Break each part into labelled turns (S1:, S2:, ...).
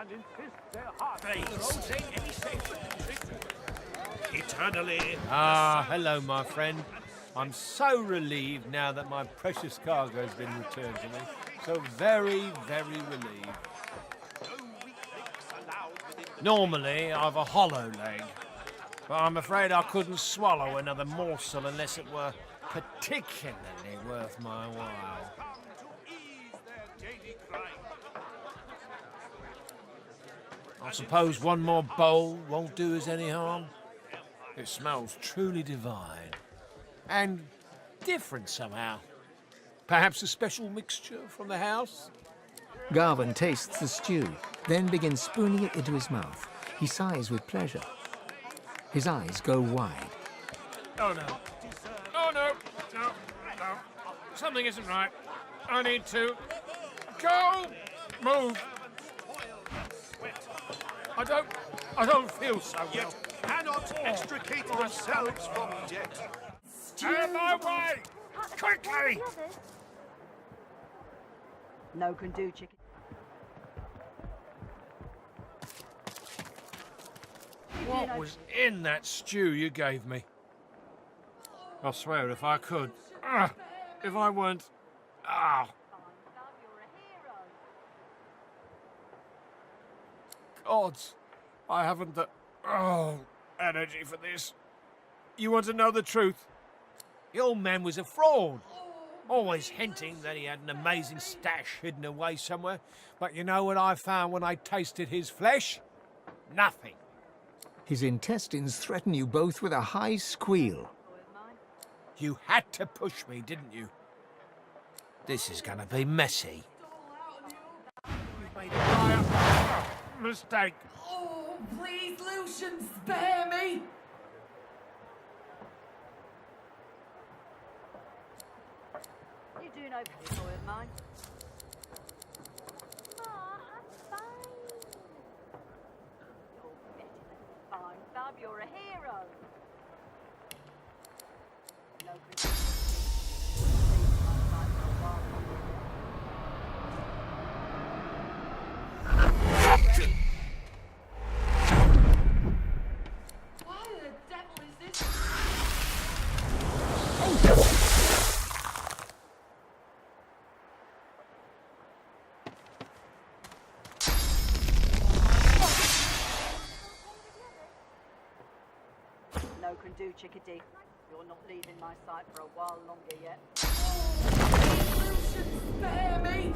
S1: and insist their hearts ain't any safer. Eternally.
S2: Ah, hello, my friend. I'm so relieved now that my precious cargo has been returned to me. So very, very relieved. Normally, I've a hollow leg, but I'm afraid I couldn't swallow another morsel unless it were particularly worth my while. I suppose one more bowl won't do us any harm. It smells truly divine. And different somehow. Perhaps a special mixture from the house?
S3: Garvin tastes the stew, then begins spooning it into his mouth. He sighs with pleasure. His eyes go wide.
S2: Oh no. Oh no. No. No. Something isn't right. I need to go. Move. I don't feel so well.
S1: Cannot extricate themselves from death.
S2: Out of my way! Quickly!
S4: No can do, chicken.
S2: What was in that stew you gave me? I swear if I could. If I weren't. Gods, I haven't the energy for this. You want to know the truth? The old man was a fraud. Always hinting that he had an amazing stash hidden away somewhere. But you know what I found when I tasted his flesh? Nothing.
S3: His intestines threaten you both with a high squeal.
S2: You had to push me, didn't you? This is gonna be messy. You've made a mistake.
S5: Oh, please, Lucian, spare me!
S4: You do know this boy of mine. Ma, I'm fine. You're better than fine, Fab. You're a hero. No good.
S5: Why the devil is this?
S4: No can do, chickadee. You're not leaving my sight for a while longer yet.
S5: Oh, Lucian, spare me!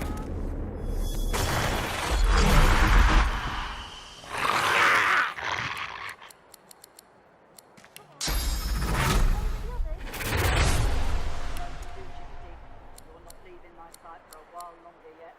S4: You're not leaving my sight for a while longer yet.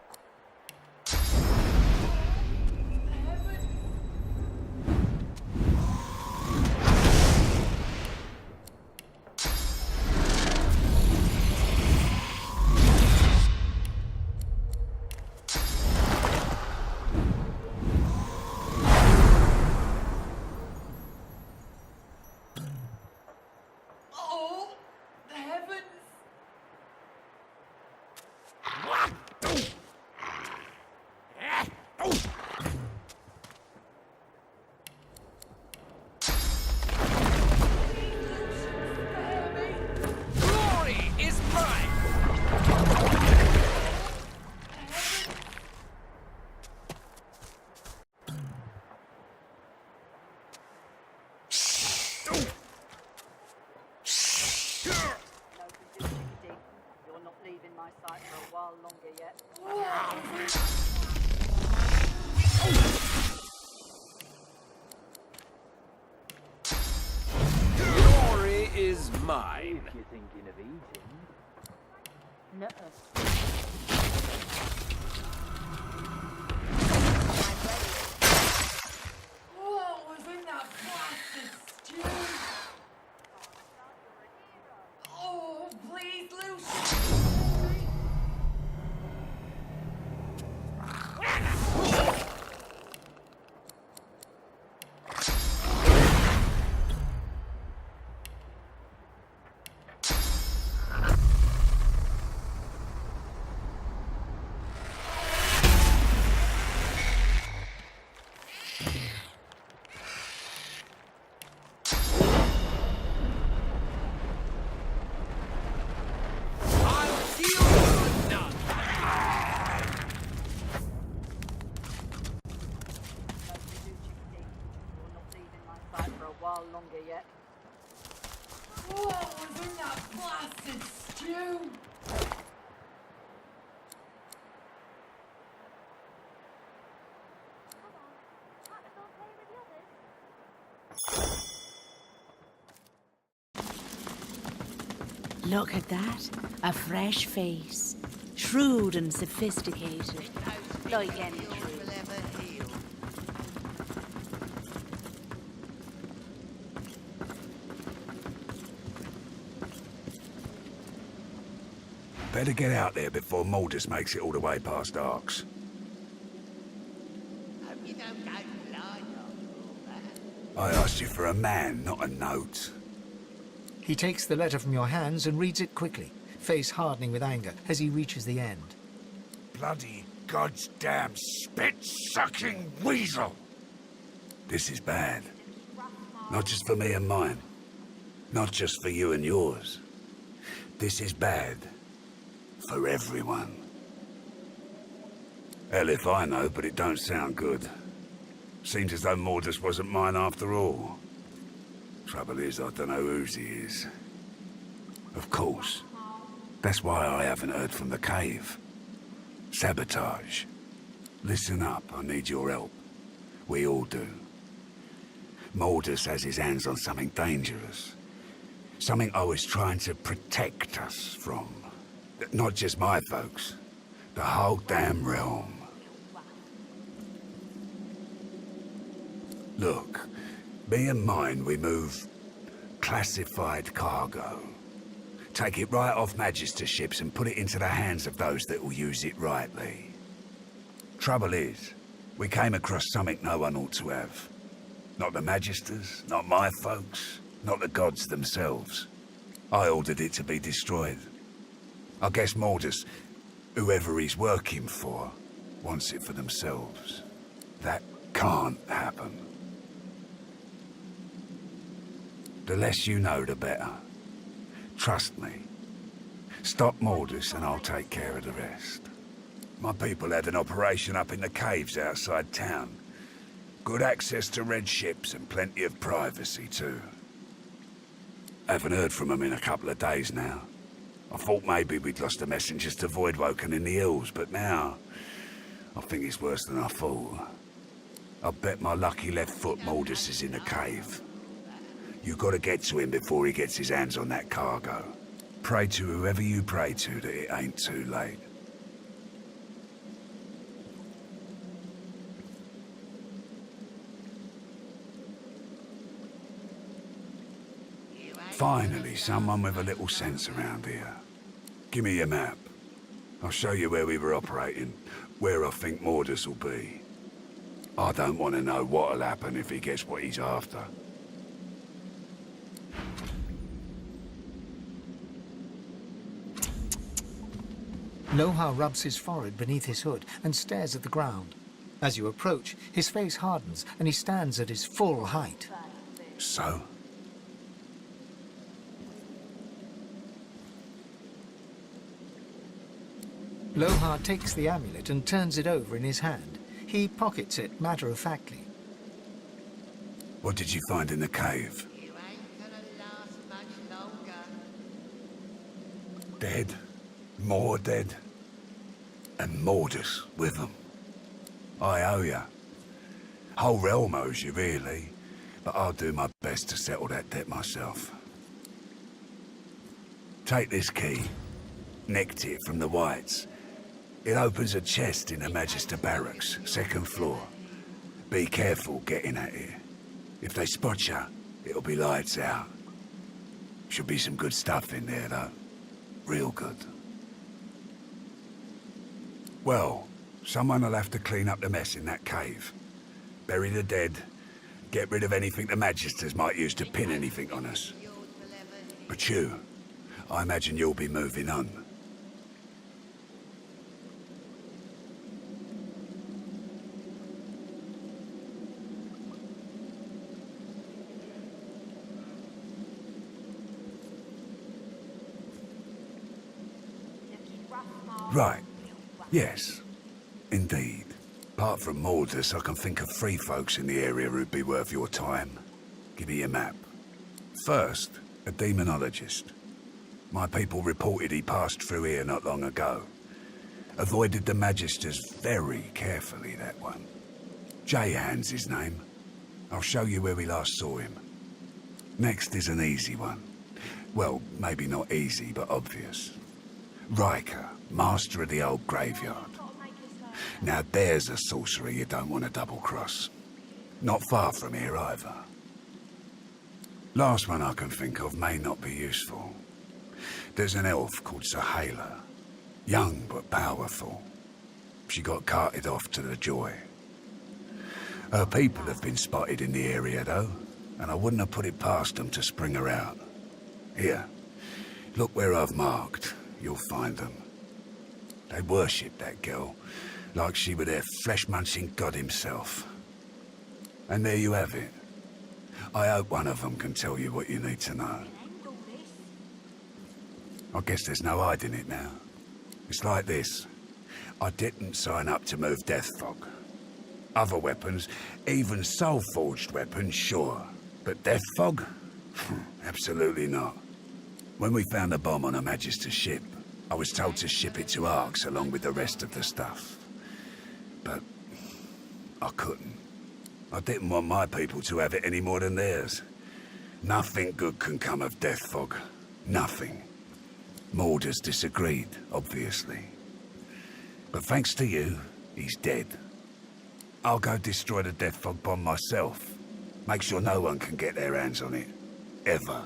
S5: Oh, the heavens!
S1: Glory is mine.
S4: No can do, chickadee. You're not leaving my sight for a while longer yet.
S1: Glory is mine.
S6: You're thinking of eating.
S4: Nuh-uh.
S5: What was in that blasted stew? Oh, please, Lucian!
S4: You're not leaving my sight for a while longer yet.
S5: What was in that blasted stew?
S6: Look at that. A fresh face. Shrewd and sophisticated. Like any truth.
S7: Better get out there before Maldus makes it all the way past Arks. I asked you for a man, not a note.
S3: He takes the letter from your hands and reads it quickly, face hardening with anger as he reaches the end.
S7: Bloody goddamn spit-sucking weasel! This is bad. Not just for me and mine. Not just for you and yours. This is bad. For everyone. Hell if I know, but it don't sound good. Seems as though Mordus wasn't mine after all. Trouble is, I don't know whose he is. Of course. That's why I haven't heard from the cave. Sabotage. Listen up, I need your help. We all do. Mordus has his hands on something dangerous. Something I was trying to protect us from. Not just my folks. The whole damn realm. Look, me and mine, we move classified cargo. Take it right off Magister ships and put it into the hands of those that will use it rightly. Trouble is, we came across something no one ought to have. Not the Magisters, not my folks, not the gods themselves. I ordered it to be destroyed. I guess Mordus, whoever he's working for, wants it for themselves. That can't happen. The less you know, the better. Trust me. Stop Mordus and I'll take care of the rest. My people had an operation up in the caves outside town. Good access to red ships and plenty of privacy too. Haven't heard from them in a couple of days now. I thought maybe we'd lost the messengers to Voidwoken in the hills, but now I think it's worse than I thought. I bet my lucky left foot Mordus is in the cave. You gotta get to him before he gets his hands on that cargo. Pray to whoever you pray to that it ain't too late. Finally, someone with a little sense around here. Give me your map. I'll show you where we were operating, where I think Mordus will be. I don't want to know what'll happen if he gets what he's after.
S3: Lohar rubs his forehead beneath his hood and stares at the ground. As you approach, his face hardens and he stands at his full height.
S7: So?
S3: Lohar takes the amulet and turns it over in his hand. He pockets it matter-of-factly.
S7: What did you find in the cave?
S8: You ain't gonna last much longer.
S7: Dead. More dead. And Mordus with them. I owe you. Whole realm owes you, really. But I'll do my best to settle that debt myself. Take this key. Nicked it from the Whites. It opens a chest in the Magister Barracks, second floor. Be careful getting at it. If they spot you, it'll be lights out. Should be some good stuff in there, though. Real good. Well, someone will have to clean up the mess in that cave. Bury the dead. Get rid of anything the Magisters might use to pin anything on us. But you, I imagine you'll be moving on. Right. Yes. Indeed. Apart from Mordus, I can think of 3 folks in the area who'd be worth your time. Give me your map. First, a demonologist. My people reported he passed through here not long ago. Avoided the Magisters very carefully, that one. Jayhan's his name. I'll show you where we last saw him. Next is an easy one. Well, maybe not easy, but obvious. Riker, master of the old graveyard. Now there's a sorcerer you don't want to double-cross. Not far from here either. Last one I can think of may not be useful. There's an elf called Sahala. Young but powerful. She got carted off to the Joy. Her people have been spotted in the area though, and I wouldn't have put it past them to spring her out. Here, look where I've marked. You'll find them. They worship that girl, like she were their flesh-munching god himself. And there you have it. I hope one of them can tell you what you need to know. I guess there's no hiding it now. It's like this. I didn't sign up to move Death Fog. Other weapons, even soul-forged weapons, sure. But Death Fog? Absolutely not. When we found the bomb on a Magister's ship, I was told to ship it to Arx along with the rest of the stuff. But I couldn't. I didn't want my people to have it any more than theirs. Nothing good can come of Death Fog. Nothing. Mordus disagreed, obviously. But thanks to you, he's dead. I'll go destroy the Death Fog bomb myself. Make sure no one can get their hands on it. Ever.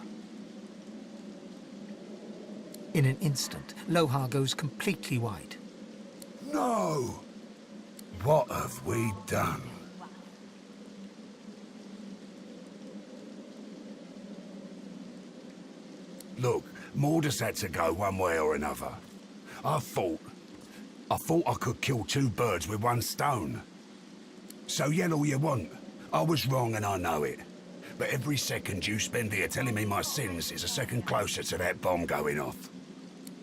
S3: In an instant, Lohar goes completely white.
S7: No! What have we done? Look, Mordus had to go one way or another. I thought I could kill 2 birds with 1 stone. So yell all you want. I was wrong and I know it. But every second you spend here telling me my sins is a second closer to that bomb going off.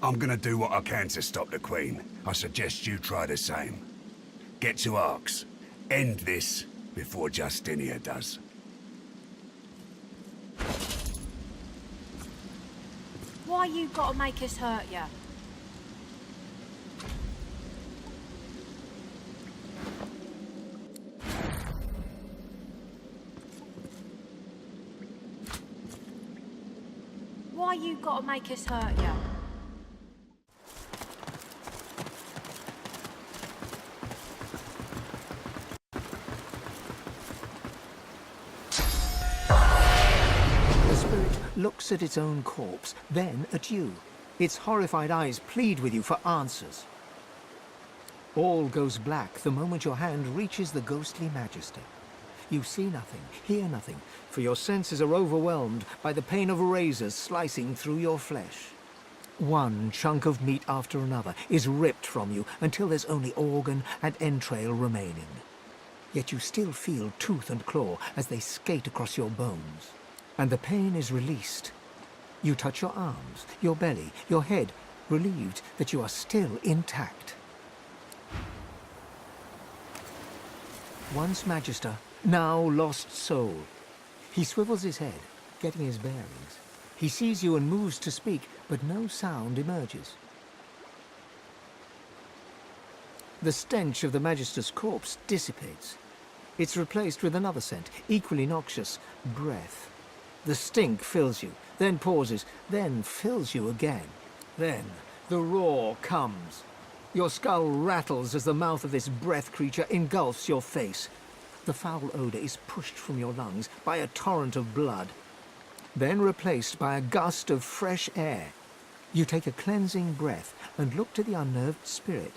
S7: I'm gonna do what I can to stop the Queen. I suggest you try the same. Get to Arx. End this before Justinia does.
S9: Why you gotta make us hurt ya? Why you gotta make us hurt ya?
S3: The spirit looks at its own corpse, then at you. Its horrified eyes plead with you for answers. All goes black the moment your hand reaches the ghostly Magister. You see nothing, hear nothing, for your senses are overwhelmed by the pain of razors slicing through your flesh. One chunk of meat after another is ripped from you until there's only organ and entrail remaining. Yet you still feel tooth and claw as they skate across your bones. And the pain is released. You touch your arms, your belly, your head, relieved that you are still intact. Once Magister, now lost soul. He swivels his head, getting his bearings. He sees you and moves to speak, but no sound emerges. The stench of the Magister's corpse dissipates. It's replaced with another scent, equally noxious, breath. The stink fills you, then pauses, then fills you again. Then the roar comes. Your skull rattles as the mouth of this breath creature engulfs your face. The foul odor is pushed from your lungs by a torrent of blood, then replaced by a gust of fresh air. You take a cleansing breath and look to the unnerved spirit.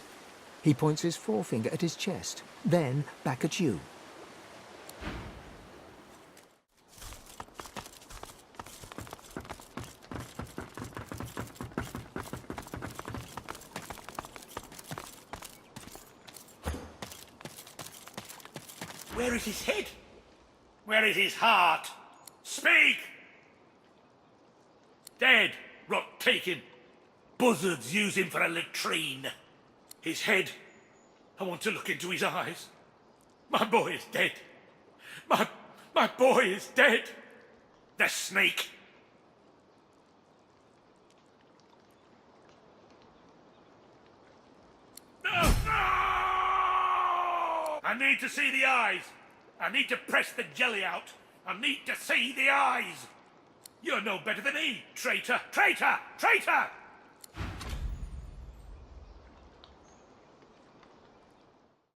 S3: He points his forefinger at his chest, then back at you.
S10: Where is his head? Where is his heart? Speak! Dead. Rot take him. Buzzards use him for a latrine. His head. I want to look into his eyes. My boy is dead. My boy is dead. The snake. No! No! I need to see the eyes. I need to press the jelly out. I need to see the eyes. You're no better than he, traitor, traitor, traitor!